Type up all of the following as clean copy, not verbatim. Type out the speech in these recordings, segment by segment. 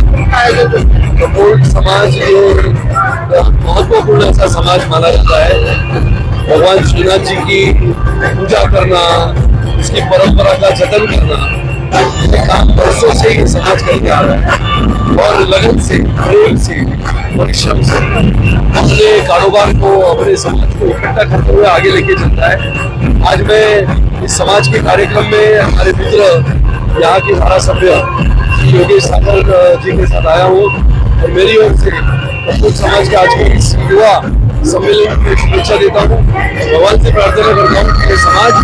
कपोल समाज ये महत्वपूर्ण ऐसा समाज माना जाता है। भगवान श्रीनाथ जी की पूजा करना, इसकी परंपरा का जतन करना, ये काम वर्षों से ये समाज करके आ रहा है और लगन से, प्रेम से, परिश्रम से अपने कारोबार को, अपने समाज को इकट्ठा करते हुए आगे लेके चलता है। आज मैं इस समाज के कार्यक्रम में हमारे मित्र यहाँ के धारासभ्य योगेश सागर जी के साथ आया हूँ और मेरी ओर से कपूर समाज के आज के इस युवा सम्मेलन में शुभेच्छा देता हूँ। भगवान से प्रार्थना करता हूँ कि समाज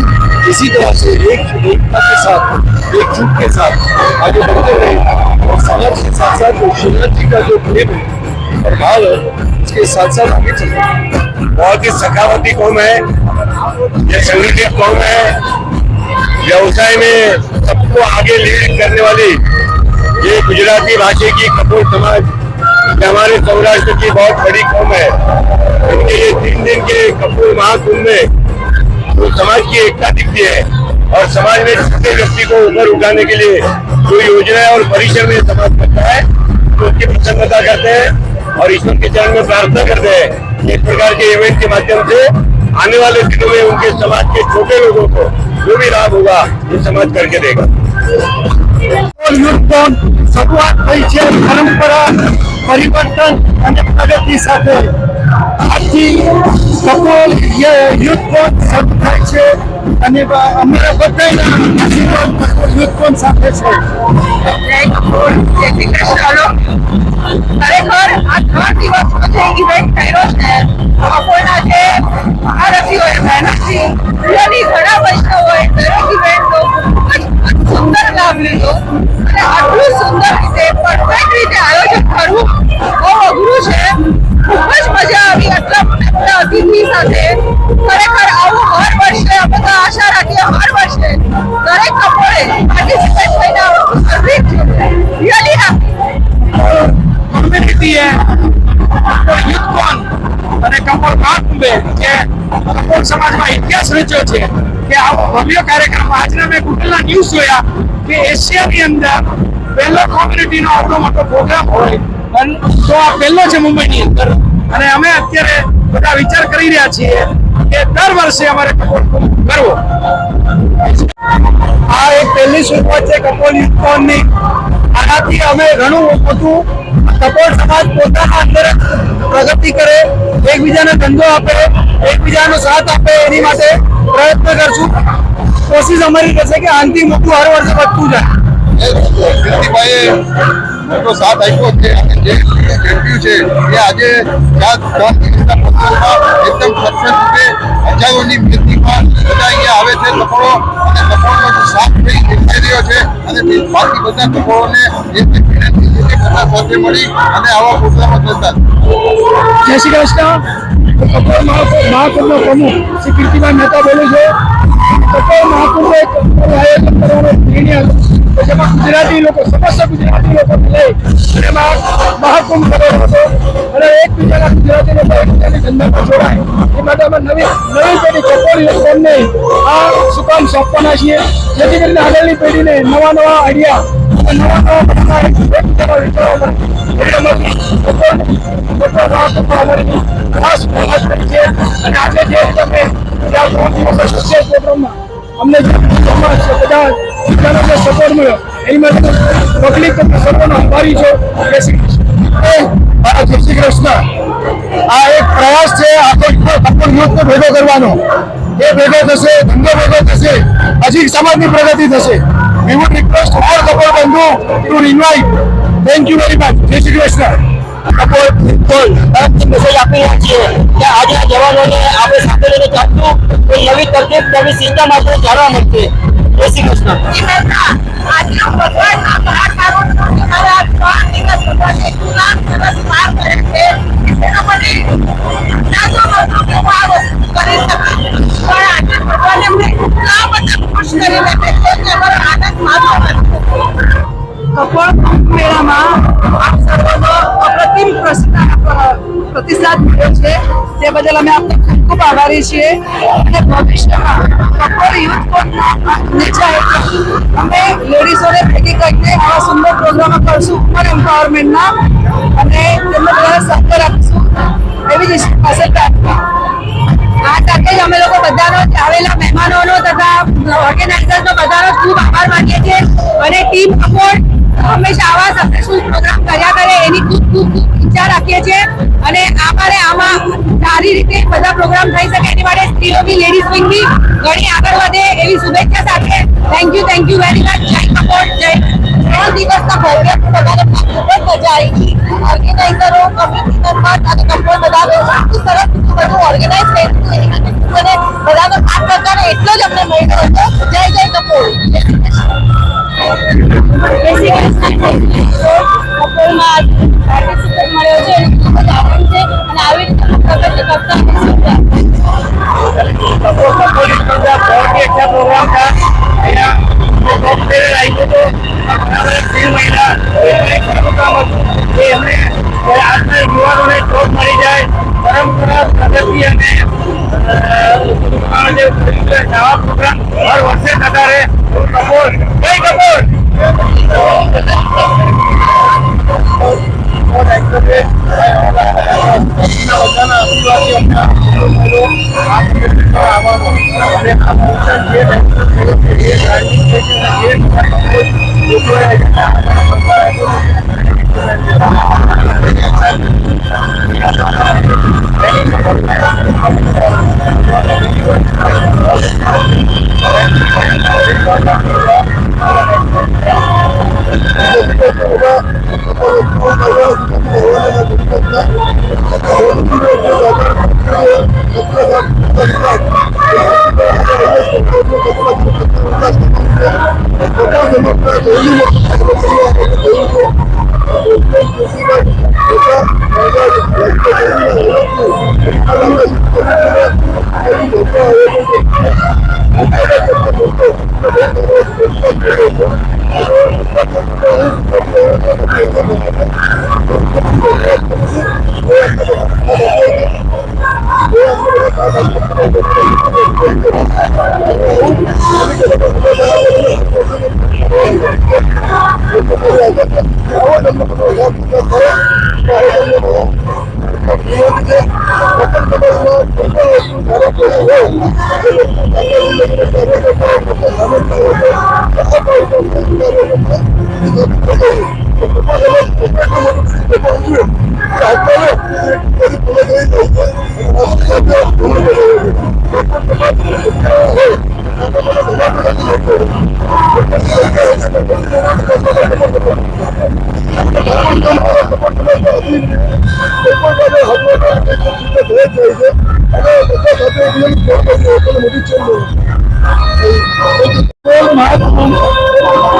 इसी तरह से एकता के साथ, एकजुट के साथ आगे बढ़ते रहे और समाज के साथ साथ श्रीनाथ जी का जो प्रेम है और भाव है उसके साथ साथ आगे चलते। बहुत ही सखावती कौम है, ये संगठित कौम है, व्यवसाय में सबको आगे लीड करने वाली ये गुजराती भाषा की कपूर समाज हमारे सौराष्ट्र की बहुत बड़ी कौम है। इनके ये 3 दिन के कपूर महाकुंभ में तो समाज की एकता दिखती है और समाज में छोटे व्यक्ति को ऊपर उठाने के लिए जो योजनाएं और परिश्रम में समाज करता है तो उसकी प्रसन्नता करते हैं और ईश्वर के चरण में प्रार्थना करते हैं। इस प्रकार के इवेंट के माध्यम से आने वाले दिनों में उनके समाज के छोटे लोगों को जो भी लाभ होगा ये समाज करके देगा। શરૂઆત થઈ છે પરંપરા પરિવર્તન અને પ્રગતિ સાથે આજથી કપોલ યુથ કોન શરૂ થાય છે અને અમારા બધાના આશીર્વાદ કપોલ યુથ કોન સાથે છે। જય કપોલ, જય શ્રી કૃષ્ણ। ખરેખર આ 3 દિવસનો જે ઇવેન્ટ કર્યો છે કપોલના જે મહારથીઓએ મહેનતથી really ઘણા વૈષ્ણવોએ દરેક ઇવેન્ટનો ખૂબ જ સુંદર લાભ લીધો અને આટલું સુંદર રીતે પરફેક્ટ રીતે આયોજન કરવું બહુ અઘરું છે। ખૂબ જ મજા આવી આટલા મોટા અતિથિ સાથે। ખરેખર આવું હર વર્ષે અમે તો આશા રાખીએ હર વર્ષે દરેક કપોળે પાર્ટિસિપેટ થઈને આવું કરવી જ જોઈએ। રિયલી કમ્યુનિટી है યુથ કોન અને કપોલ મહાકુંભે જે કપોલ સમાજમાં ઇતિહાસ રચ્યો છે કે આવો ભવ્ય કાર્યક્રમ આજના મેં ગૂગલના ન્યૂઝ જોયા કે એશિયાની અંદર પહેલો કોમ્યુનિટીનો આટલો મોટો પ્રોગ્રામ હોય તો આ પહેલો છે મુંબઈની અંદર અને અમે અત્યારે બધા વિચાર કરી રહ્યા છીએ કે દર વર્ષે અમારે કપોલ કરવો। આ એક પહેલી શરૂઆત છે કપોલ યુથ કોનની। આનાથી અમે ઘણું બધું કપોલ સમાજ પોતાના અંદર પ્રગતિ કરે, એકબીજાને ધંધો આપે, એકબીજાનો સાથ આપે એની માટે પ્રયત્ન કરશું। કોશિશ અમારી રહેશે કે આનાથી મોટું હર વર્ષે વધતું જાય। મોટો સાથ આપ્યો છે અને જે જેટ્યું છે એ આજે એકદમ સક્સેસ રૂપે હજારોની વ્યક્તિમાં બધા અહીંયા આવે છે કપોળો અને કપોળનો જે સાથ દેખાઈ રહ્યો છે અને બાકી બધા કપોળોને સાથે મળી અને આવા પ્રોગ્રામો થતા। જય શ્રી કૃષ્ણ। કપોલ મહાકુંભનો પ્રમુખ શ્રી કીર્તિભાઈ મહેતા બોલું છું। કપોલ મહાકુંભ એક આયોજન કરવાનો નિર્ણય હતો જેમાં ગુજરાતી લોકો સમસ્ત ગુજરાતી લોકોને લઈ એમાં મહાકુંભ કર્યો હતો અને એકબીજાના ગુજરાતી લોકો એકબીજાની ધંધામાં જોડાય એ માટે અમે નવી પેઢી કપોલ યુથ કોનને આ સુકામ સોંપવાના છીએ જેથી કરીને આગળની પેઢીને નવા આઈડિયા નવા વિચારો ખાસ પ્રયાસ કરી છે અને આજે જે તમે પ્રોગ્રામમાં અમને જે સમાજ છે બધા બધાનો જે સપોર્ટ મળ્યો એની માટે પબ્લિક તમને સર્વનો આભારી છો। જય શ્રી કૃષ્ણ। આ એક પ્રયાસ છે આખો કપોલ યુથને ભેગો કરવાનો। એ ભેગો થશે, ધંધો ભેગો થશે, હજી સમાજની પ્રગતિ થશે। We would request all couple બંધુ to invite. Thank you very much. જય શ્રી કૃષ્ણ। કપોલ મેસેજ આપી રહ્યા છીએ કે આજના જવાનોને આપણે સાથે લઈને ચાલશું કોઈ નવી તકલીફ નવી સિસ્ટમ આપણે જાણવા મળશે। જય શ્રી કૃષ્ણ। આજનો ભગવાનના મહાકારો તમારા 3 દિવસ ભગવાને એટલા સરસ પાર કરે છે એના મને લાગો હતો કે આ વસ્તુ કરી શકે પણ આજે ભગવાને અમને એટલા બધા ખુશ કરી નાખે છે કે અમારો આનંદ માનો। કપોળ મેળામાં આપ સર્વનો અપ્રતિમ પ્રતિભાવ પ્રતિસાદ મળ્યો છે તે બદલ અમે આપનો ખૂબ ખૂબ આભારી છીએ અને ભવિષ્યમાં કપોળ યુથ કોર્ટના નેજા હેઠળ અમે લેડીઝોને ભેગી કરીને આવા સુંદર પ્રોગ્રામો કરશું વુમન એમ્પાવરમેન્ટના અને તેમને બધાને સહકાર આપીશું એવી જ ઈશ્વર પાસે પ્રાર્થના. આ સાથે જ અમે લોકો બધાનો આવેલા મહેમાનોનો તથા ઓર્ગેનાઇઝર્સનો બધાનો ખૂબ આભાર માનીએ છીએ અને ટીમ સપોર્ટ હંમેશા આવા સક્સેસફુલ પ્રોગ્રામ કર્યા કરે એની ખૂબ ખૂબ ઈચ્છા રાખીએ છીએ અને આમાં સારી રીતે બધા પ્રોગ્રામ થઈ શકે એની માટે સ્ત્રીઓ બી લેડીઝ વિંગ બી ઘણી આગળ વધે એવી શુભેચ્છા સાથે થેન્ક યુ વેરી મચ. જય સપોર્ટ. જય 3 દિવસના ભવ્ય બધાને ખૂબ જ મજા આવી. ઓર્ગેનાઇઝરો કમિટી મેમ્બર્સ અને કપોળ બધા સરસ બધું ઓર્ગેનાઇઝ કર્યું અને બધાનો સાથ સહકાર એટલો જ અમને મળ્યો હતો. જય જય કપોળ. કપોળમાં પાર્ટિસિપેટ મળ્યો છે એનો ખૂબ જ આનંદ છે અને આવી રીતે પ્રગતિ કરતા अच्छा प्रोग्राम था युवाओं ने शोध मળી જાય પરંપરા પ્રગતિ અને નવા પ્રોગ્રામ હર વર્ષે થતા રહે. કપોળ જય કપોળ.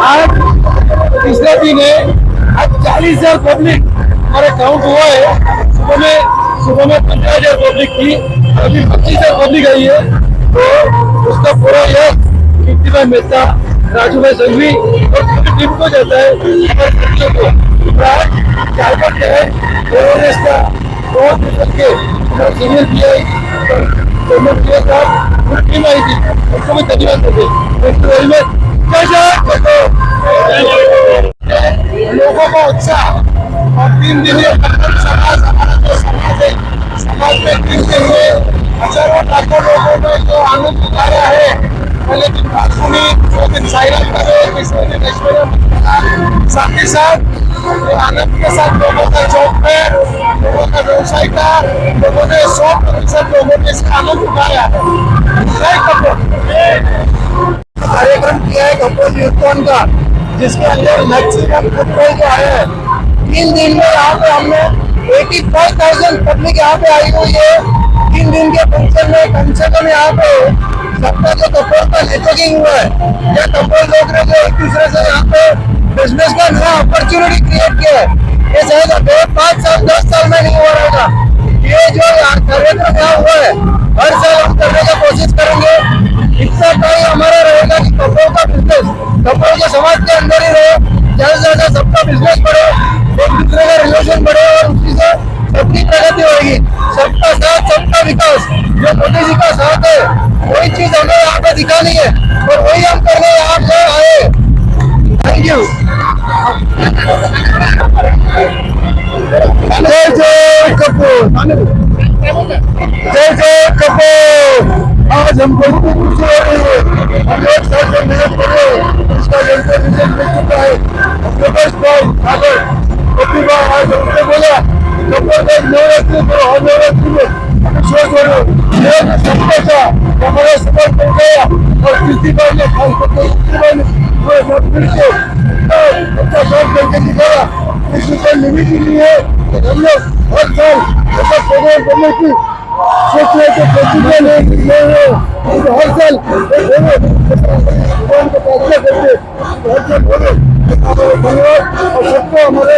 आज तीसरे दिन है. आज 40,000 पब्लिक हमारे काउंट हुआ है. सुबह में 15,000 पब्लिक थी, अभी 25,000 पब्लिक आई है. तो उसका पूरा यश कीर्ति भाई मेहता, राजू भाई संघवी और पूरी टीम को जाता है. और बच्चों को चार बच्चे हैं उन्होंने इसका बहुत करके सीनियर पीआई साहब टीम आई थी, उनको भी धन्यवाद देते. Thank you very much. लोगों का उत्साह और 3 दिन समाज हमारा जो समाज है, समाज में 3 दिन में हजारों लाखों लोगों ने जो आनंद उठाया है. पहले दिन बाथरूमी, 2 दिन साइरन करे, तीसरे दिन ऐश्वर्या, साथ ही साथ आनंद के साथ लोगों का चौक में, लोगों का व्यवसाय का, लोगों ने 100% लोगों ने इसका आनंद उठाया है. जय कपूर. कार्यक्रम किया है कपूर यूथ का, जिसके अंदर मैक्सिमम फुटबॉल जो है 3 दिन में यहाँ पे हमने 85,000 पब्लिक यहाँ पे आई हुई है. 3 दिन के फंक्शन में कम से कम यहाँ पे सबका जो कपूर का नेटवर्किंग हुआ है, या कपूर लोग ने जो एक दूसरे से यहाँ पे बिजनेस का नया अपॉर्चुनिटी क्रिएट किया है, ये शायद 2, 5 साल 10 साल में नहीं हो रहा था. ये जो कार्यक्रम यहाँ हुआ है हर साल हम करने का कोशिश करेंगे. इतना टाइम हमारा रहेगा कि कपड़ों का बिजनेस कपड़ों के समाज के अंदर ही रहे, ज्यादा से ज्यादा सबका बिजनेस बढ़े, एक दूसरे का रिलेशन बढ़े और उसी से सबकी की प्रगति होगी। सबका साथ सबका विकास, जो मोदी जी का साथ है वही चीज हमें यहाँ पे दिखानी है और वही हम करने यहाँ पे आए। Thank you. जय जय कपूर, जय जय कपूर। आज हमको इतनी खुशी हो रही है, हम एक साथ से मेहनत कर रहे हैं, इसका जनता रिजल्ट मिल चुका है। प्रकाश भाई आगर प्रतिभा आज हमने बोला कपूर का नवरात्रि करो, हर नवरात्रि में विश्वास करो, सबका था हमारा सफल हो गया। और कृति भाई ने खास करके कृति भाई ने पूरे सब मिलकर अच्छा काम करके दिखाया। इसमें कोई लिमिट ही नहीं है। हम लोग हर साल ऐसा प्रोग्राम करने की सोच रहे थे, प्रोसीजर हर साल भगवान को प्रार्थना करते हर साल बोले। धन्यवाद और सबको हमारे